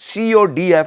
CODF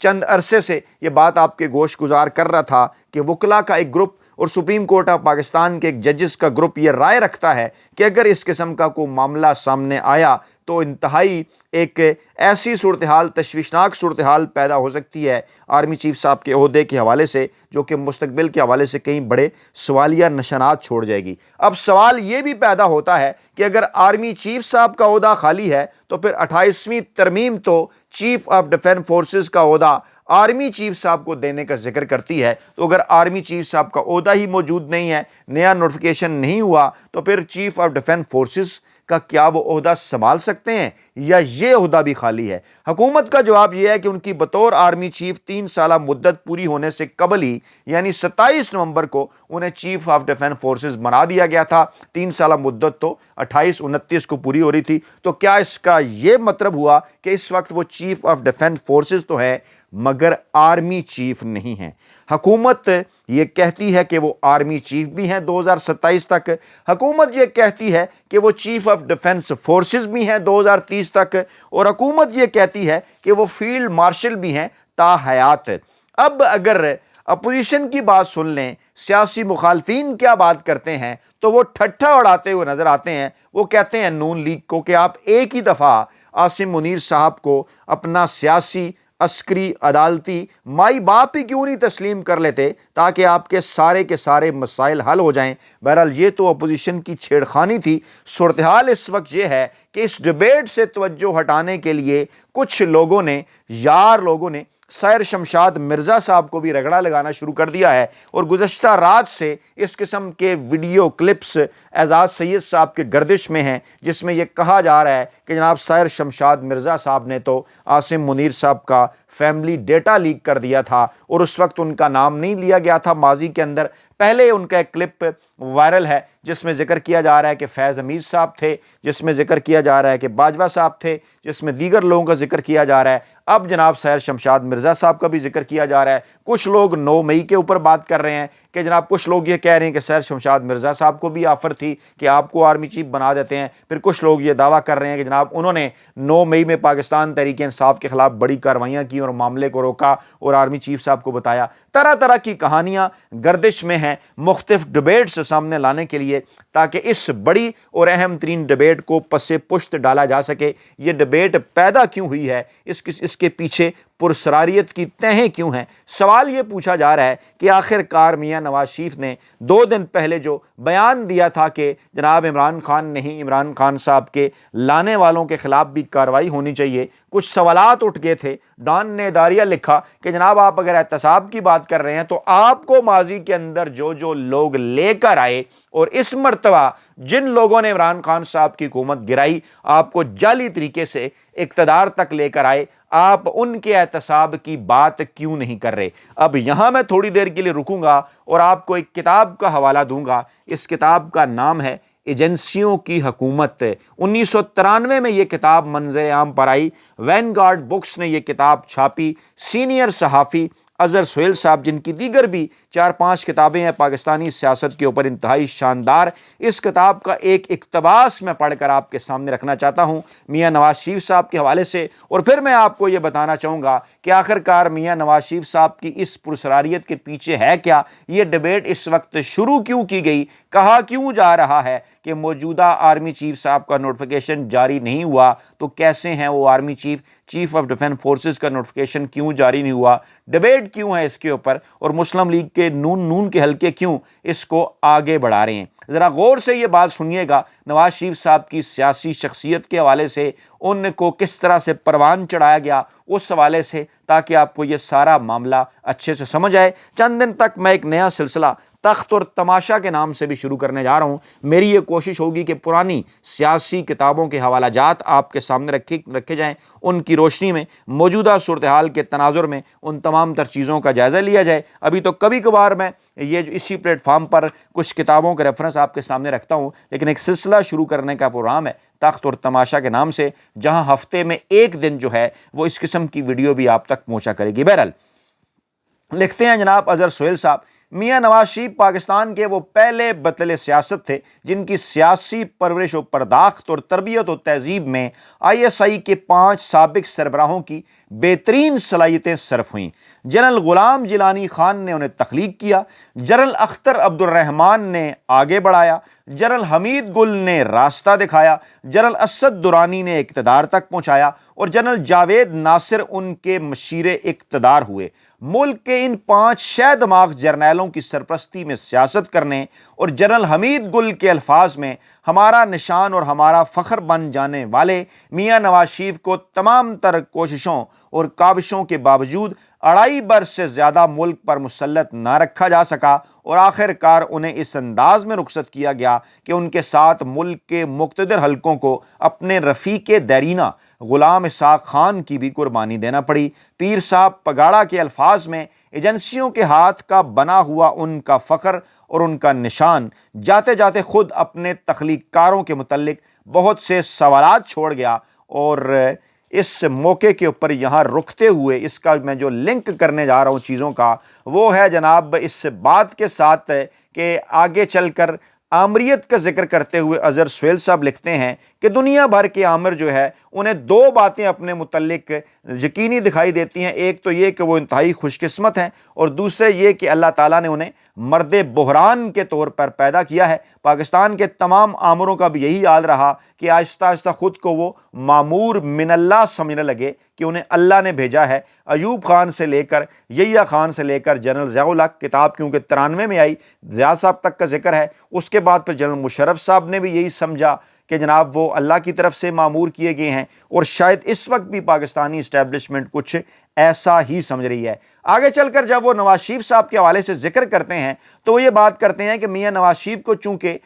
چند عرصے سے یہ بات آپ کے گوش گزار کر رہا تھا کہ وکلا کا ایک گروپ اور سپریم کورٹ آف پاکستان کے ایک ججز کا گروپ یہ رائے رکھتا ہے کہ اگر اس قسم کا کوئی معاملہ سامنے آیا تو انتہائی ایک ایسی صورتحال، تشویشناک صورتحال پیدا ہو سکتی ہے آرمی چیف صاحب کے عہدے کے حوالے سے، جو کہ مستقبل کے حوالے سے کئی بڑے سوالیہ نشانات چھوڑ جائے گی۔ اب سوال یہ بھی پیدا ہوتا ہے کہ اگر آرمی چیف صاحب کا عہدہ خالی ہے تو پھر 28ویں ترمیم تو چیف آف ڈیفنس فورسز کا عہدہ آرمی چیف صاحب کو دینے کا ذکر کرتی ہے، تو اگر آرمی چیف صاحب کا عہدہ ہی موجود نہیں ہے، نیا نوٹیفیکیشن نہیں ہوا، تو پھر چیف آف ڈیفنس فورسز کا کیا وہ عہدہ سنبھال سکتے ہیں یا یہ عہدہ بھی خالی ہے؟ حکومت کا جواب یہ ہے کہ ان کی بطور آرمی چیف 3 سالہ مدت پوری ہونے سے قبل ہی یعنی 27 نومبر کو انہیں چیف آف ڈیفنس فورسز بنا دیا گیا تھا۔ 3 سالہ مدت تو 28-29 کو پوری ہو رہی تھی، تو کیا اس کا یہ مطلب ہوا کہ اس وقت وہ چیف آف ڈیفنس فورسز تو ہے مگر آرمی چیف نہیں ہیں؟ حکومت یہ کہتی ہے کہ وہ آرمی چیف بھی ہیں 2027 تک، حکومت یہ کہتی ہے کہ وہ چیف آف ڈیفنس فورسز بھی ہیں 2030 تک، اور حکومت یہ کہتی ہے کہ وہ فیلڈ مارشل بھی ہیں تا حیات۔ اب اگر اپوزیشن کی بات سن لیں، سیاسی مخالفین کیا بات کرتے ہیں تو وہ ٹھٹھا اڑاتے ہوئے نظر آتے ہیں۔ وہ کہتے ہیں نون لیگ کو کہ آپ ایک ہی دفعہ عاصم منیر صاحب کو اپنا سیاسی، عسکری، عدالتی مائی باپ ہی کیوں نہیں تسلیم کر لیتے تاکہ آپ کے سارے مسائل حل ہو جائیں۔ بہرحال یہ تو اپوزیشن کی چھیڑخانی تھی۔ صورتحال اس وقت یہ ہے کہ اس ڈیبیٹ سے توجہ ہٹانے کے لیے کچھ لوگوں نے سیر شمشاد مرزا صاحب کو بھی رگڑا لگانا شروع کر دیا ہے، اور گزشتہ رات سے اس قسم کے ویڈیو کلپس اعزاز سید صاحب کے گردش میں ہیں، جس میں یہ کہا جا رہا ہے کہ جناب سیر شمشاد مرزا صاحب نے تو عاصم منیر صاحب کا فیملی ڈیٹا لیک کر دیا تھا، اور اس وقت ان کا نام نہیں لیا گیا تھا ماضی کے اندر۔ پہلے ان کا ایک کلپ وائرل ہے جس میں ذکر کیا جا رہا ہے کہ فیض حمید صاحب تھے، جس میں ذکر کیا جا رہا ہے کہ باجوہ صاحب تھے، جس میں دیگر لوگوں کا ذکر کیا جا رہا ہے۔ اب جناب سیر شمشاد مرزا صاحب کا بھی ذکر کیا جا رہا ہے۔ کچھ لوگ 9 مئی کے اوپر بات کر رہے ہیں کہ جناب کچھ لوگ یہ کہہ رہے ہیں کہ سیر شمشاد مرزا صاحب کو بھی آفر تھی کہ آپ کو آرمی چیف بنا دیتے ہیں، پھر کچھ لوگ یہ دعویٰ کر رہے ہیں کہ جناب انہوں نے 9 مئی میں پاکستان تحریک انصاف کے خلاف بڑی کارروائیاں کی اور معاملے کو روکا اور آرمی چیف صاحب کو بتایا۔ طرح طرح کی کہانیاں گردش میں ہیں مختلف ڈیبیٹس سامنے لانے کے لیے، تاکہ اس بڑی اور اہم ترین ڈیبیٹ کو پس پشت ڈالا جا سکے۔ یہ ڈیبیٹ پیدا کیوں ہوئی ہے، اس کے پیچھے پرسراریت کی تہیں کیوں ہیں؟ سوال یہ پوچھا جا رہا ہے کہ آخر کار میاں نواز شریف نے 2 دن پہلے جو بیان دیا تھا کہ جناب عمران خان نہیں، عمران خان صاحب کے لانے والوں کے خلاف بھی کارروائی ہونی چاہیے، کچھ سوالات اٹھ گئے تھے۔ ڈان نے داریہ لکھا کہ جناب آپ اگر احتساب کی بات کر رہے ہیں تو آپ کو ماضی کے اندر جو لوگ لے کر آئے اور اس مرتبہ جن لوگوں نے عمران خان صاحب کی حکومت گرائی، آپ کو جعلی طریقے سے اقتدار تک لے کر آئے، آپ ان کے احتساب کی بات کیوں نہیں کر رہے؟ اب یہاں میں تھوڑی دیر کے لیے رکوں گا اور آپ کو ایک کتاب کا حوالہ دوں گا۔ اس کتاب کا نام ہے ایجنسیوں کی حکومت۔ 1993 میں یہ کتاب منظر عام پر آئی۔ وین گارڈ بکس نے یہ کتاب چھاپی۔ سینئر صحافی اظہر سہیل صاحب، جن کی دیگر بھی 4-5 کتابیں ہیں پاکستانی سیاست کے اوپر انتہائی شاندار، اس کتاب کا ایک اقتباس میں پڑھ کر آپ کے سامنے رکھنا چاہتا ہوں میاں نواز شریف صاحب کے حوالے سے، اور پھر میں آپ کو یہ بتانا چاہوں گا کہ آخر کار میاں نواز شریف صاحب کی اس پرسراریت کے پیچھے ہے کیا، یہ ڈیبیٹ اس وقت شروع کیوں کی گئی، کہا کیوں جا رہا ہے کہ موجودہ آرمی چیف صاحب کا نوٹیفیکیشن جاری نہیں ہوا، تو کیسے ہیں وہ army chief of defence forces کا نوٹیفیکیشن کیوں جاری نہیں ہوا، ڈیبیٹ کیوں ہے اس کے اوپر، اور مسلم لیگ کے نون کے حلقے کیوں اس کو آگے بڑھا رہے ہیں۔ ذرا غور سے یہ بات سنیے گا نواز شریف صاحب کی سیاسی شخصیت کے حوالے سے، ان کو کس طرح سے پروان چڑھایا گیا اس حوالے سے، تاکہ آپ کو یہ سارا معاملہ اچھے سے سمجھ آئے۔ چند دن تک میں ایک نیا سلسلہ تخت اور تماشا کے نام سے بھی شروع کرنے جا رہا ہوں۔ میری یہ کوشش ہوگی کہ پرانی سیاسی کتابوں کے حوالہ جات آپ کے سامنے رکھے جائیں، ان کی روشنی میں موجودہ صورتحال کے تناظر میں ان تمام تر چیزوں کا جائزہ لیا جائے۔ ابھی تو کبھی کبھار میں یہ جو اسی پلیٹ فارم پر کچھ کتابوں کے ریفرنس آپ کے سامنے رکھتا ہوں، لیکن ایک سلسلہ شروع کرنے کا پروگرام ہے تخت اور تماشا کے نام سے، جہاں ہفتے میں ایک دن جو ہے وہ اس قسم کی ویڈیو بھی آپ تک پہنچا کرے گی۔ بہرحال لکھتے ہیں جناب اظہر سہیل صاحب میاں نواز شریف پاکستان کے وہ پہلے بطل سیاست تھے جن کی سیاسی پرورش و پرداخت اور تربیت و تہذیب میں ISI کے 5 سابق سربراہوں کی بہترین صلاحیتیں صرف ہوئیں۔ جنرل غلام جیلانی خان نے انہیں تخلیق کیا، جنرل اختر عبد الرحمان نے آگے بڑھایا، جنرل حمید گل نے راستہ دکھایا، جنرل اسد درانی نے اقتدار تک پہنچایا اور جنرل جاوید ناصر ان کے مشیر اقتدار ہوئے۔ ملک کے ان 5 شہ دماغ جرنیلوں کی سرپرستی میں سیاست کرنے اور جنرل حمید گل کے الفاظ میں ہمارا نشان اور ہمارا فخر بن جانے والے میاں نواز شریف کو تمام تر کوششوں اور کاوشوں کے باوجود 2.5 برس سے زیادہ ملک پر مسلط نہ رکھا جا سکا اور آخر کار انہیں اس انداز میں رخصت کیا گیا کہ ان کے ساتھ ملک کے مقتدر حلقوں کو اپنے رفیق دیرینہ غلام اسحاق خان کی بھی قربانی دینا پڑی۔ پیر صاحب پگاڑا کے الفاظ میں ایجنسیوں کے ہاتھ کا بنا ہوا ان کا فخر اور ان کا نشان جاتے جاتے خود اپنے تخلیق کاروں کے متعلق بہت سے سوالات چھوڑ گیا، اور اس موقع کے اوپر یہاں رکتے ہوئے اس کا میں جو لنک کرنے جا رہا ہوں چیزوں کا، وہ ہے جناب اس بات کے ساتھ کہ آگے چل کر آمریت کا ذکر کرتے ہوئے اظہر سہیل صاحب لکھتے ہیں کہ دنیا بھر کے آمر جو ہے انہیں 2 باتیں اپنے متعلق یقینی دکھائی دیتی ہیں۔ ایک تو یہ کہ وہ انتہائی خوش قسمت ہیں، اور دوسرے یہ کہ اللہ تعالیٰ نے انہیں مرد بحران کے طور پر پیدا کیا ہے۔ پاکستان کے تمام آمروں کا بھی یہی حال رہا کہ آہستہ آہستہ خود کو وہ مامور من اللہ سمجھنے لگے کہ انہیں اللہ نے بھیجا ہے۔ ایوب خان سے لے کر یحییٰ خان سے لے کر جنرل ضیاء الحق، کتاب کیونکہ 93 میں آئی، ضیاء صاحب تک کا ذکر ہے، اس کے بعد پھر جنرل مشرف صاحب نے بھی یہی سمجھا کہ جناب وہ اللہ کی طرف سے مامور کیے گئے ہیں، اور شاید اس وقت بھی پاکستانی اسٹیبلشمنٹ کچھ ایسا ہی سمجھ رہی ہے۔ آگے چل کر جب وہ نواز شریف صاحب کے حوالے سے ذکر کرتے ہیں تو وہ یہ بات کرتے ہیں کہ میاں نواز شریف کو چونکہ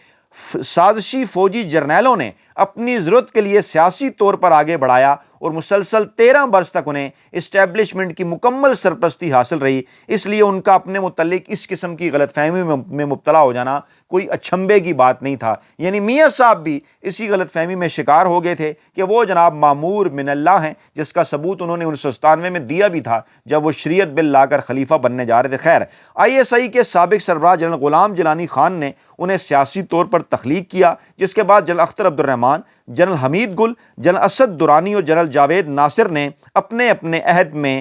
سازشی فوجی جرنیلوں نے اپنی ضرورت کے لیے سیاسی طور پر آگے بڑھایا اور مسلسل 13 برس تک انہیں اسٹیبلشمنٹ کی مکمل سرپرستی حاصل رہی، اس لیے ان کا اپنے متعلق اس قسم کی غلط فہمی میں مبتلا ہو جانا کوئی اچھمبے کی بات نہیں تھا۔ یعنی میاں صاحب بھی اسی غلط فہمی میں شکار ہو گئے تھے کہ وہ جناب مامور من اللہ ہیں، جس کا ثبوت انہوں نے 1997 میں دیا بھی تھا جب وہ شریعت بل لا کر خلیفہ بننے جا رہے تھے۔ خیر، ISI کے سابق سربراہ جنرل غلام جیلانی خان نے انہیں سیاسی طور پر تخلیق کیا، جس کے بعد جنرل اختر عبد الرحمان، جنرل حمید گل، جنرل اسد درانی اور جنرل جاوید ناصر نے اپنے اپنے عہد میں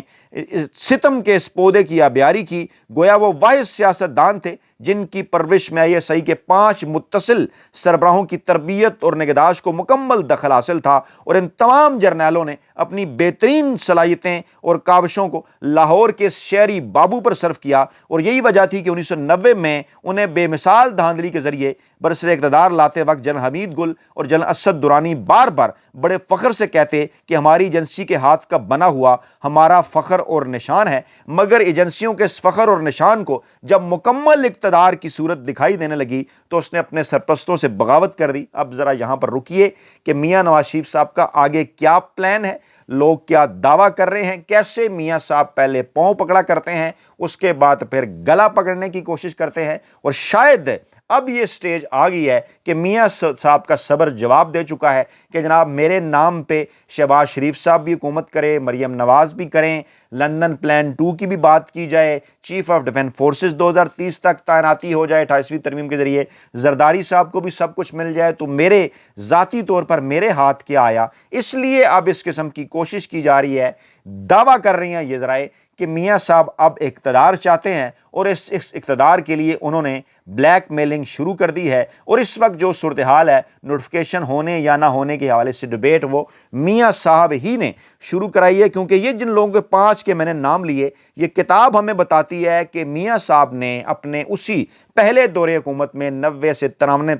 ستم کے اس پودے کی آبیاری کی۔ گویا وہ واحد سیاست دان تھے جن کی پرورش میں ISI کے 5 متصل سربراہوں کی تربیت اور نگہداشت کو مکمل دخل حاصل تھا، اور ان تمام جرنیلوں نے اپنی بہترین صلاحیتیں اور کاوشوں کو لاہور کے شہری بابو پر صرف کیا، اور یہی وجہ تھی کہ 1990 میں انہیں بے مثال دھاندلی کے ذریعے برسر اقتدار لاتے وقت جنرل حمید گل اور جنرل اسد درانی بار بار بڑے فخر سے کہتے کہ ہماری ایجنسی کے ہاتھ کا بنا ہوا ہمارا فخر اور نشان ہے، مگر ایجنسیوں کے اس فخر اور نشان کو جب مکمل اقتدار کی صورت دکھائی دینے لگی تو اس نے اپنے سرپرستوں سے بغاوت کر دی۔ اب ذرا یہاں پر رکیے کہ میاں نواز شریف صاحب کا آگے کیا پلان ہے، لوگ کیا دعویٰ کر رہے ہیں، کیسے میاں صاحب پہلے پاؤں پکڑا کرتے ہیں، اس کے بعد پھر گلا پکڑنے کی کوشش کرتے ہیں، اور شاید اب یہ سٹیج آ گئی ہے کہ میاں صاحب کا صبر جواب دے چکا ہے کہ جناب میرے نام پہ شہباز شریف صاحب بھی حکومت کرے، مریم نواز بھی کریں، لندن پلان 2 کی بھی بات کی جائے، چیف آف ڈیفنس فورسز 2030 تک تعیناتی ہو جائے 28ویں ترمیم کے ذریعے، زرداری صاحب کو بھی سب کچھ مل جائے، تو میرے ذاتی طور پر میرے ہاتھ کیا آیا؟ اس لیے اب اس قسم کی کوشش کی جا رہی ہے، دعویٰ کر رہی ہیں یہ ذرائع کہ میاں صاحب اب اقتدار چاہتے ہیں، اور اس اقتدار کے لیے انہوں نے بلیک میلنگ شروع کر دی ہے، اور اس وقت جو صورتحال ہے نوٹیفیکیشن ہونے یا نہ ہونے کے حوالے سے ڈیبیٹ وہ میاں صاحب ہی نے شروع کرائی ہے، کیونکہ یہ جن لوگوں کے 5 کے میں نے نام لیے، یہ کتاب ہمیں بتاتی ہے کہ میاں صاحب نے اپنے اسی پہلے دور حکومت میں 90 سے 93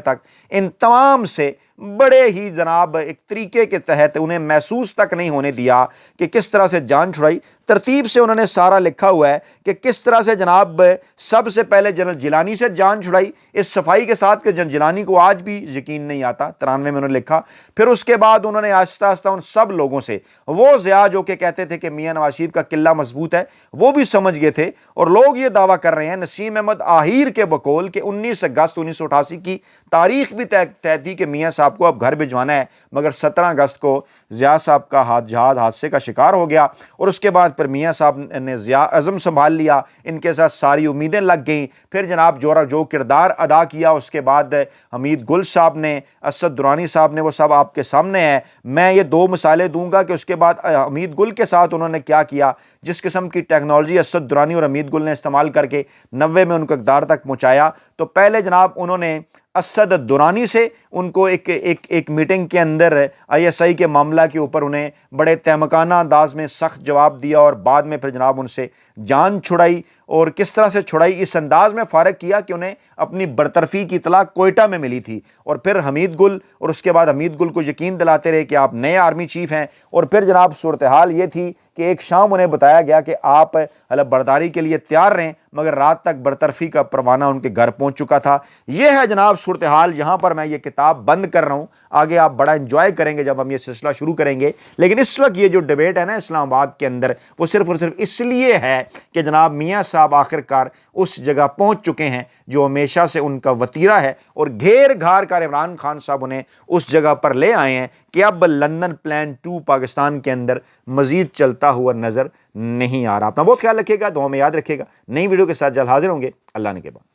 تک ان تمام سے بڑے ہی جناب ایک طریقے کے تحت انہیں محسوس تک نہیں ہونے دیا کہ کس طرح سے جان چھڑائی۔ ترتیب سے انہوں نے سارا لکھا ہوا ہے کہ کس طرح سے جناب سب سے پہلے جنرل جیلانی سے جان چھڑائی، اس صفائی کے ساتھ کہ جنرل جیلانی کو آج بھی یقین نہیں آتا، 93 میں انہوں نے لکھا۔ پھر اس کے بعد انہوں نے آہستہ آہستہ ان سب لوگوں سے، وہ ضیاء جو کہ کہتے تھے کہ میاں نواز شریف کا قلعہ مضبوط ہے، وہ بھی سمجھ گئے تھے، اور لوگ یہ دعویٰ کر رہے ہیں نسیم احمد آہیر کے بقول کہ 19 اگست 1988 کی تاریخ بھی طے تھی کہ میاں صاحب صاحب کو اب گھر بھجوانا ہے، مگر 17 اگست کو ضیاء صاحب کا جہاز حادثے کا شکار ہو گیا، اور اس کے بعد پھر میاں صاحب نے ضیاء عزم سنبھال لیا، ان کے ساتھ ساری امیدیں لگ گئیں۔ پھر جناب جو کردار ادا کیا اس کے بعد حمید گل صاحب نے، اسد درانی صاحب نے، وہ سب آپ کے سامنے ہے۔ میں یہ 2 مثالیں دوں گا کہ اس کے بعد حمید گل کے ساتھ انہوں نے کیا کیا، جس قسم کی ٹیکنالوجی اسد درانی اور حمید گل نے استعمال کر کے 90 میں ان کو اقتدار تک پہنچایا۔ تو پہلے جناب انہوں نے اسد درانی سے ان کو ایک میٹنگ کے اندر ISI کے معاملہ کے اوپر انہیں بڑے تہمکانہ انداز میں سخت جواب دیا، اور بعد میں پھر جناب ان سے جان چھڑائی، اور کس طرح سے چھڑائی اس انداز میں فارغ کیا کہ انہیں اپنی برطرفی کی اطلاع کوئٹہ میں ملی تھی، اور پھر حمید گل، اور اس کے بعد حمید گل کو یقین دلاتے رہے کہ آپ نئے آرمی چیف ہیں، اور پھر جناب صورتحال یہ تھی کہ ایک شام انہیں بتایا گیا کہ آپ حلف برداری کے لیے تیار رہیں، مگر رات تک برطرفی کا پروانہ ان کے گھر پہنچ چکا تھا۔ یہ ہے جناب صورتحال، یہاں پر میں یہ کتاب بند کر رہا ہوں، آگے آپ بڑا انجوائے کریں گے جب ہم یہ سلسلہ شروع کریں گے، لیکن اس وقت یہ جو ڈیبیٹ ہے نا اسلام آباد کے اندر، وہ صرف اور صرف اس لیے ہے کہ جناب میاں صاحب آخرکار اس جگہ پہنچ چکے ہیں جو ہمیشہ سے ان کا وتیرہ ہے، اور گھیر گھار کر عمران خان صاحب انہیں اس جگہ پر لے آئے ہیں کہ اب لندن پلان 2 پاکستان کے اندر مزید چلتا ہوا نظر نہیں آ رہا۔ اپنا بہت خیال رکھیے گا، دعا میں یاد رکھیے گا۔ نئی ویڈیو کے ساتھ جلد حاضر ہوں گے، اللہ نے کے بعد۔